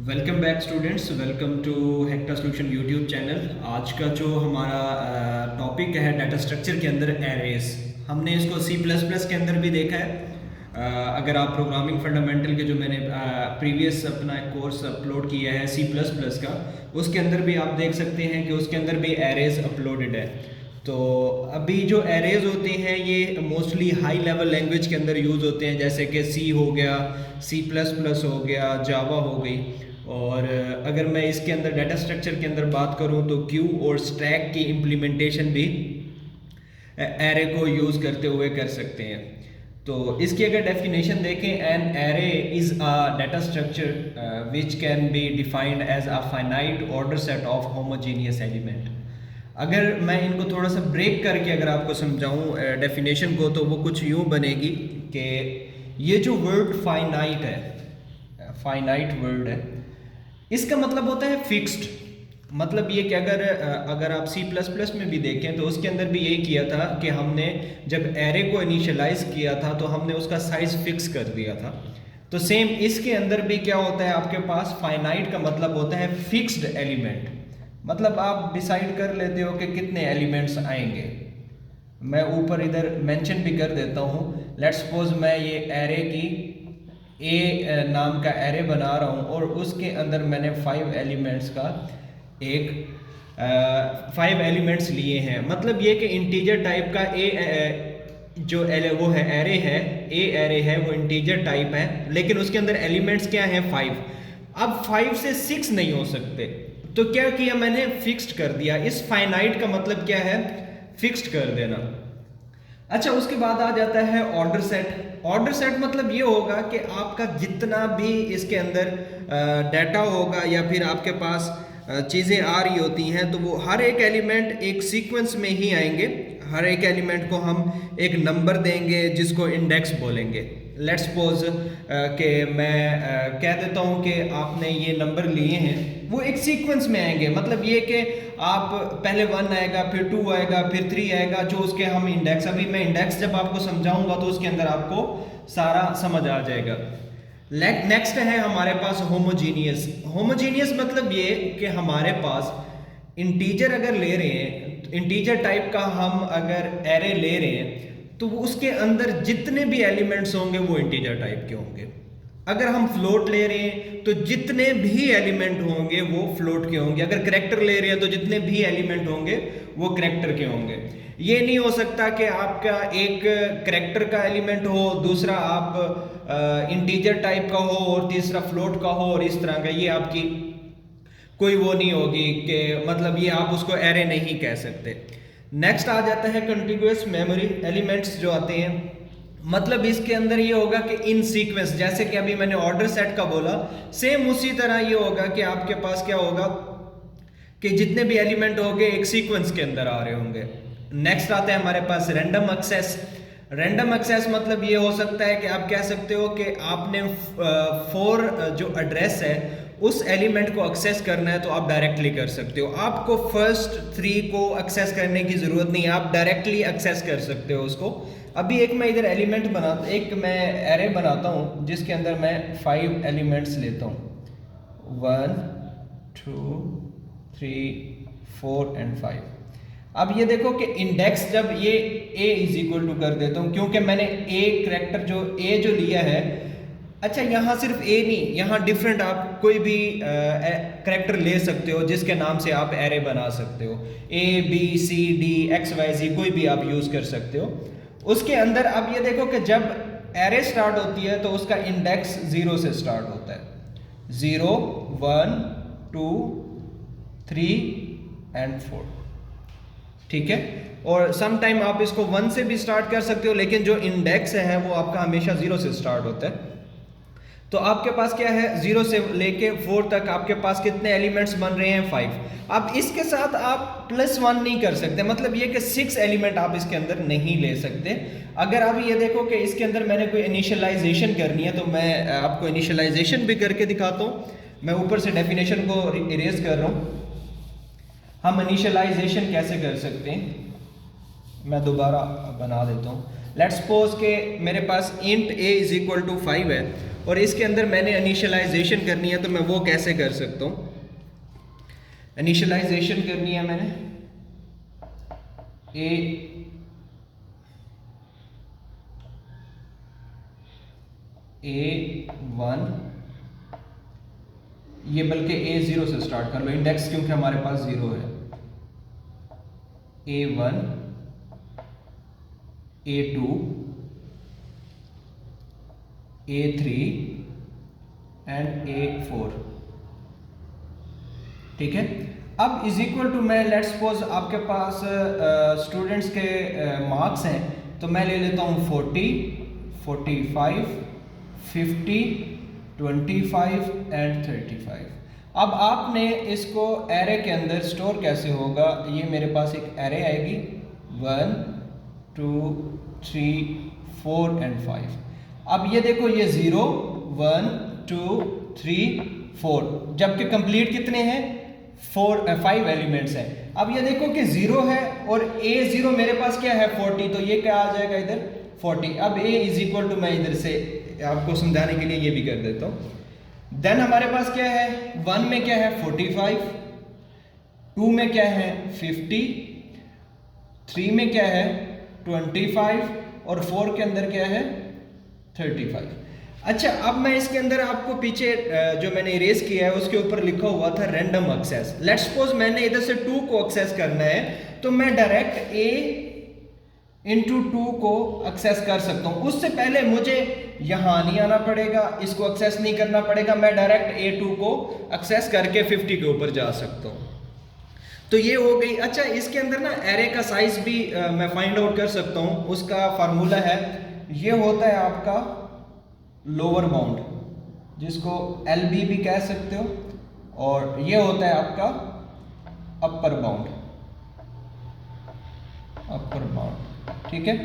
Welcome back students, welcome to hecta solution YouTube channel. आज का जो हमारा टॉपिक है डाटा स्ट्रक्चर के अंदर एरेज। हमने इसको सी प्लस प्लस के अंदर भी देखा है। अगर आप प्रोग्रामिंग फंडामेंटल के जो मैंने प्रीवियस अपना एक कोर्स अपलोड किया है सी प्लस प्लस का, उसके अंदर भी आप देख सकते हैं कि उसके अंदर भी एरेज अपलोडेड है। तो अभी जो एरेज होते हैं ये मोस्टली हाई लेवल लैंग्वेज के अंदर यूज़ होते हैं, जैसे कि सी हो गया, सी प्लस प्लस हो गया, जावा हो गई। और अगर मैं इसके अंदर डाटा स्ट्रक्चर के अंदर बात करूं तो क्यू और स्टैक की इम्प्लीमेंटेशन भी एरे को यूज़ करते हुए कर सकते हैं। तो इसकी अगर डेफिनेशन देखें, an array is a data structure which can be defined as a finite order set of homogeneous element. अगर मैं इनको थोड़ा सा ब्रेक करके अगर आपको समझाऊं डेफिनेशन को, तो वो कुछ यूँ बनेगी कि ये जो वर्ड फाइनाइट है, फाइनाइट वर्ड है, इसका मतलब होता है फिक्स्ड। मतलब ये कि अगर आप सी प्लस प्लस में भी देखें तो उसके अंदर भी यही किया था कि हमने जब एरे को इनिशियलाइज किया था तो हमने उसका साइज फिक्स कर दिया था। तो सेम इसके अंदर भी क्या होता है, आपके पास फाइनाइट का मतलब होता है फिक्स्ड एलिमेंट। मतलब आप डिसाइड कर लेते हो कि कितने एलिमेंट्स आएंगे। मैं ऊपर इधर मेंशन भी कर देता हूँ। लेट्स सपोज मैं ये एरे की ए नाम का एरे बना रहा हूँ और उसके अंदर मैंने 5 एलिमेंट्स का एक 5 एलिमेंट्स लिए हैं। मतलब ये कि इंटीजर टाइप का जो वो है एरे है, ए एरे है, वो इंटीजर टाइप है, लेकिन उसके अंदर एलिमेंट्स क्या हैं, 5। अब 5 से 6 नहीं हो सकते, तो क्या किया मैंने, फिक्स्ड कर दिया। इस फाइनाइट का मतलब क्या है, फिक्स्ड कर देना। अच्छा, उसके बाद आ जाता है ऑर्डर सेट। ऑर्डर सेट मतलब ये होगा कि आपका जितना भी इसके अंदर डाटा होगा या फिर आपके पास चीज़ें आ रही होती हैं, तो वो हर एक एलिमेंट एक सीक्वेंस में ही आएंगे। हर एक एलिमेंट को हम एक नंबर देंगे जिसको इंडेक्स बोलेंगे। लेट्स सपोज कि मैं कह देता हूँ कि आपने ये नंबर लिए हैं, वो एक सीक्वेंस में आएंगे। मतलब ये कि आप पहले 1 आएगा, फिर 2 आएगा, फिर 3 आएगा, जो उसके हम इंडेक्स, अभी मैं इंडेक्स जब आपको समझाऊंगा तो उसके अंदर आपको सारा समझ आ जाएगा। नेक्स्ट है हमारे पास होमोजीनियस। होमोजीनियस मतलब ये कि हमारे पास इंटीजर अगर ले रहे हैं, इंटीजर टाइप का हम अगर एरे ले रहे हैं, तो उसके अंदर जितने भी एलिमेंट्स होंगे वो इंटीजर टाइप के होंगे। अगर हम फ्लोट ले रहे हैं तो जितने भी एलिमेंट होंगे वो फ्लोट के होंगे। अगर करैक्टर ले रहे हैं तो जितने भी एलिमेंट होंगे वो करैक्टर के होंगे। ये नहीं हो सकता कि आपका एक करैक्टर का एलिमेंट हो, दूसरा आप इंटीजर टाइप का हो और तीसरा फ्लोट का हो और इस तरह का। ये आपकी कोई वो नहीं होगी कि मतलब ये आप उसको एरे नहीं कह सकते। नेक्स्ट आ जाता है कंटिन्यूअस मेमोरी एलिमेंट्स जो आते हैं। मतलब इसके अंदर ये होगा कि इन सीक्वेंस, जैसे कि अभी मैंने ऑर्डर सेट का बोला, सेम उसी तरह ये होगा कि आपके पास क्या होगा कि जितने भी एलिमेंट होंगे एक सीक्वेंस के अंदर आ रहे होंगे। नेक्स्ट आता है हमारे पास रैंडम एक्सेस। रैंडम एक्सेस मतलब ये हो सकता है कि आप कह सकते हो कि आपने 4 जो एड्रेस है उस एलिमेंट को एक्सेस करना है तो आप डायरेक्टली कर सकते हो। आपको फर्स्ट 3 को एक्सेस करने की ज़रूरत नहीं है, आप डायरेक्टली एक्सेस कर सकते हो उसको। अभी एक मैं इधर एलिमेंट बनाता, एक मैं एरे बनाता हूँ जिसके अंदर मैं 5 एलिमेंट्स लेता हूँ, 1 2 3 4 एंड 5। अब ये देखो कि इंडेक्स जब ये a इज इक्वल टू कर देता हूँ, क्योंकि मैंने a करैक्टर जो a जो लिया है। अच्छा, यहाँ सिर्फ a नहीं, यहाँ डिफरेंट आप कोई भी करैक्टर ले सकते हो जिसके नाम से आप एरे बना सकते हो। a b c d x y z कोई भी आप यूज़ कर सकते हो उसके अंदर। अब ये देखो कि जब एरे स्टार्ट होती है तो उसका इंडेक्स 0 से स्टार्ट होता है। 0 1 2 3 एंड 4, ठीक है। और सम टाइम आप इसको 1 से भी स्टार्ट कर सकते हो, लेकिन जो इंडेक्स है वो आपका हमेशा 0 से स्टार्ट होता है। तो आपके पास क्या है, 0 से लेके 4 तक आपके पास कितने एलिमेंट्स बन रहे हैं, 5। अब इसके साथ आप +1 नहीं कर सकते, मतलब ये कि 6 एलिमेंट आप इसके अंदर नहीं ले सकते। अगर आप ये देखो कि इसके अंदर मैंने कोई इनिशियलाइजेशन करनी है तो मैं आपको इनिशियलाइजेशन भी करके दिखाता हूँ। मैं ऊपर से डेफिनेशन को इरेज कर रहा हूँ। हम इनिशियलाइजेशन कैसे कर सकते हैं, मैं दोबारा बना देता हूँ। लेट्स सपोज के मेरे पास int a is equal to 5 है और इसके अंदर मैंने इनिशियलाइजेशन करनी है, तो मैं वो कैसे कर सकता हूँ? इनिशियलाइजेशन करनी है मैंने A1, ये बल्कि A0 से स्टार्ट कर लो, इंडेक्स क्योंकि हमारे पास 0 है। A1, A2, A3 and A4, ठीक है। अब इज इक्वल टू, मैं लेट्स सपोज आपके पास स्टूडेंट्स के मार्क्स हैं, तो मैं ले लेता हूँ 40, 45, 50, 25 एंड 35। अब आपने इसको एरे के अंदर स्टोर कैसे होगा? ये मेरे पास एक एरे आएगी 1, 2, 3, 4 एंड 5। अब ये देखो, ये 0, 1, 2, 3, 4, जबकि कंप्लीट कितने हैं? 5 एलिमेंट्स हैं। अब ये देखो कि 0 है और A0 मेरे पास क्या है? 40, तो ये क्या आ जाएगा इधर? 40। अब A इज इक्वल टू, मैं इधर से आपको समझाने के लिए ये भी कर देता हूँ। देन हमारे पास क्या है? 1 में क्या है? 45, 2 में क्या है? 50, 3 में क्या है? 25 और 4 के अंदर क्या है? 35। अच्छा, अब मैं इसके अंदर आपको पीछे जो मैंने इरेज किया है उसके ऊपर लिखा हुआ था रैंडम एक्सेस। लेट्स सपोज मैंने इधर से 2 को एक्सेस करना है, तो मैं डायरेक्ट A इंटू 2 को एक्सेस कर सकता हूँ। उससे पहले मुझे यहाँ नहीं आना पड़ेगा, इसको एक्सेस नहीं करना पड़ेगा, मैं डायरेक्ट A2 को एक्सेस करके 50 के ऊपर जा सकता हूँ। तो ये हो गई। अच्छा, इसके अंदर ना एरे का साइज भी मैं फाइंड आउट कर सकता हूँ। उसका फार्मूला है, ये होता है आपका लोअर बाउंड, जिसको LB भी कह सकते हो, और ये होता है आपका अपर बाउंड, ठीक है।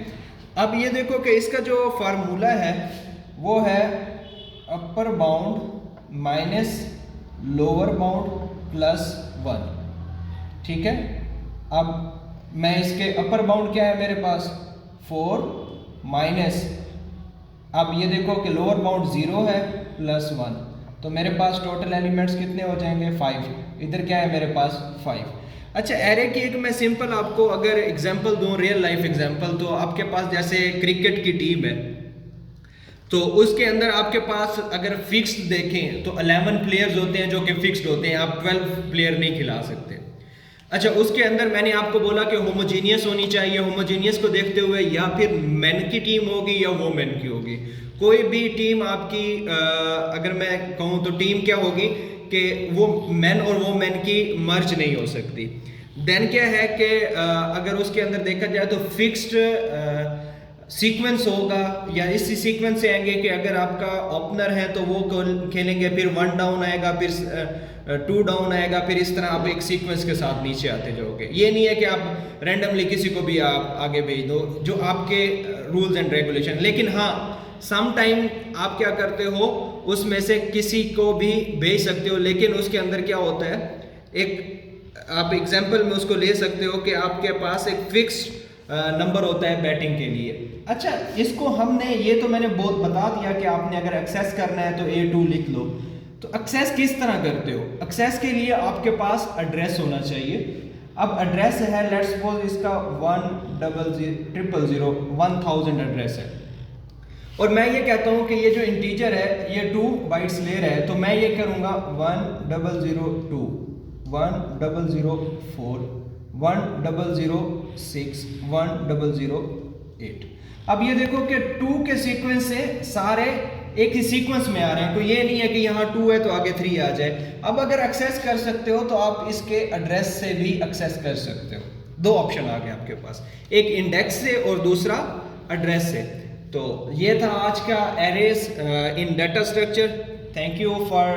अब ये देखो कि इसका जो फार्मूला है वो है upper bound minus lower bound plus 1, ठीक है। अब मैं इसके अपर बाउंड क्या है मेरे पास? 4 माइनस, अब ये देखो कि लोअर बाउंड 0 है प्लस 1, तो मेरे पास टोटल एलिमेंट्स कितने हो जाएंगे? 5। इधर क्या है मेरे पास? 5। अच्छा, एरे की एक मैं सिंपल आपको अगर एग्जांपल दूं, रियल लाइफ एग्जांपल, तो आपके पास जैसे क्रिकेट की टीम है, तो उसके अंदर आपके पास अगर फिक्स्ड देखें तो 11 प्लेयर्स होते हैं जो कि फिक्स्ड होते हैं, आप 12 प्लेयर नहीं खिला सकते। अच्छा, उसके अंदर मैंने आपको बोला कि होमोजीनियस होनी चाहिए। होमोजीनियस को देखते हुए या फिर मेन की टीम होगी या वोमेन की होगी। कोई भी टीम आपकी अगर मैं कहूँ तो टीम क्या होगी कि वो मेन और वोमेन की मर्ज नहीं हो सकती। देन क्या है कि अगर उसके अंदर देखा जाए तो फिक्स्ड सीक्वेंस होगा, या इसी सीक्वेंस से आएंगे कि अगर आपका ओपनर है तो वो खेलेंगे, फिर 1 डाउन आएगा, फिर 2 डाउन आएगा, फिर इस तरह आप एक सीक्वेंस के साथ नीचे आते जाओगे। ये नहीं है कि आप रैंडमली किसी को भी आप आगे भेज दो, जो आपके रूल्स एंड रेगुलेशन। लेकिन हाँ, सम टाइम आप क्या करते हो, उसमें से किसी को भी भेज सकते हो, लेकिन उसके अंदर क्या होता है, एक आप एग्जाम्पल में उसको ले सकते हो कि आपके पास एक फिक्स्ड नंबर होता है बैटिंग के लिए। अच्छा, इसको हमने ये तो मैंने बहुत बता दिया कि आपने अगर एक्सेस करना है तो A2 लिख लो। तो एक्सेस किस तरह करते हो? एक्सेस के लिए आपके पास एड्रेस होना चाहिए। अब एड्रेस है, लेट्स सपोज इसका 1000 एड्रेस है, और मैं ये कहता हूँ कि ये जो इंटीजर है ये 2 बाइट्स ले रहा है, तो मैं ये करूँगा 1002, 1004, 1006, 1008। अब ये देखो कि 2 के सीक्वेंस से सारे एक ही सीक्वेंस में आ रहे हैं, कोई ये नहीं है कि यहाँ 2 है तो आगे 3 आ जाए। अब अगर एक्सेस कर सकते हो तो आप इसके एड्रेस से भी एक्सेस कर सकते हो। 2 ऑप्शन आ गए आपके पास, एक इंडेक्स से और दूसरा एड्रेस से। तो ये था आज का arrays in data structure. Thank you for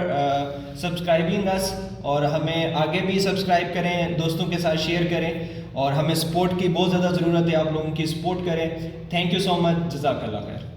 subscribing us, और हमें आगे भी सब्सक्राइब करें, दोस्तों के साथ शेयर करें, और हमें सपोर्ट की बहुत ज़्यादा ज़रूरत है, आप लोगों की सपोर्ट करें। थैंक यू सो मच, जज़ाकल्लाह खैर।